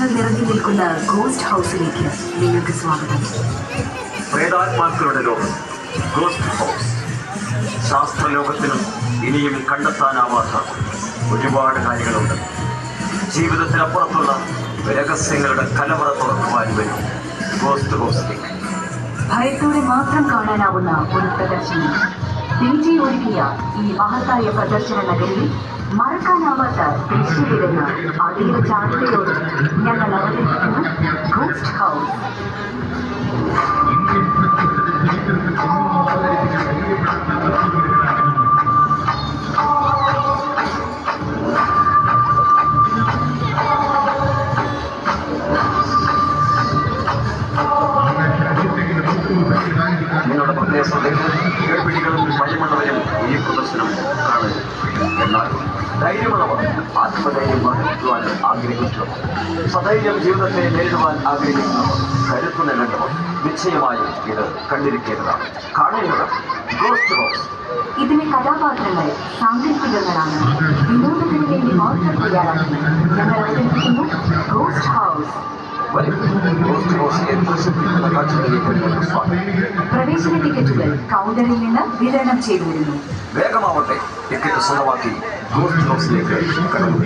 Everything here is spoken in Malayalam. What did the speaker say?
രഹസ്യങ്ങൾ നിറഞ്ഞു നിൽക്കുന്ന ഗോസ്റ്റ് ഹൗസിലേക്ക് നിങ്ങൾക്ക് സ്വാഗതം. പ്രേതാത്മാക്കളുടെ ലോകം ഗോസ്റ്റ് ഹൗസ്. ശാസ്ത്രലോകത്തിനും ഇനിയും കണ്ടെത്താനാവാത്ത ഒരുപാട് കാര്യങ്ങളുണ്ട്. ജീവിതത്തിനപ്പുറത്തുള്ള രഹസ്യങ്ങളുടെ കലവറ തുറക്കുവാൻ വരും ഗോസ്റ്റ് ഹൗസിലേക്ക്. ഭയത്തോടെ മാത്രം കാണാനാവുന്ന ഒരു പ്രദർശനം. DJ ഒരുക്കിയ ഈ മഹത്തായ പ്രദർശന നഗരിയിൽ മറക്കാനാവാത്ത ദൃശ്യവിരുന്ന അതീവ ചാരുതയോടെ ഞങ്ങൾ അവതരിപ്പിക്കുന്നു ഗോസ്റ്റ് ഹൗസ്. നിങ്ങളുടെ പ്രദേശത്തേക്ക് കേൾപ്പിടികളും മഴമണവരും ഈ പ്രദർശനം കാണുന്നു. എന്നാൽ ധൈര്യമുള്ളവർ ആത്മധൈര്യം വർദ്ധിക്കുവാൻ ആഗ്രഹിക്കുന്നവർ, സധൈര്യം ജീവിതത്തെ നേരിടുവാൻ ആഗ്രഹിക്കുന്നവർ, കരുത്തു നൽകേണ്ടവർ നിശ്ചയമായും ഇത് കണ്ടിരിക്കേണ്ടതാണ്, കാണേണ്ടതാണ്. Ghost house. ഇതിലെ കഥാപാത്രങ്ങൾ സാങ്കല്പികങ്ങളാണ്. വിനോദത്തിന് വേണ്ടി മാത്രം തയ്യാറാക്കുന്നത്. ഞങ്ങൾ അവതരിപ്പിക്കുന്നു ഗോസ്റ്റ് ഹൗസ്. പ്രവേശന ടിക്കറ്റുകൾ കൗണ്ടറിൽ നിന്ന് വിതരണം ചെയ്തു വരുന്നു. വേഗമാവട്ടെ, ടിക്കറ്റ് സ്വന്തമാക്കി ഗോസ്റ്റ് ഹൗസിലേക്ക് കടന്നു.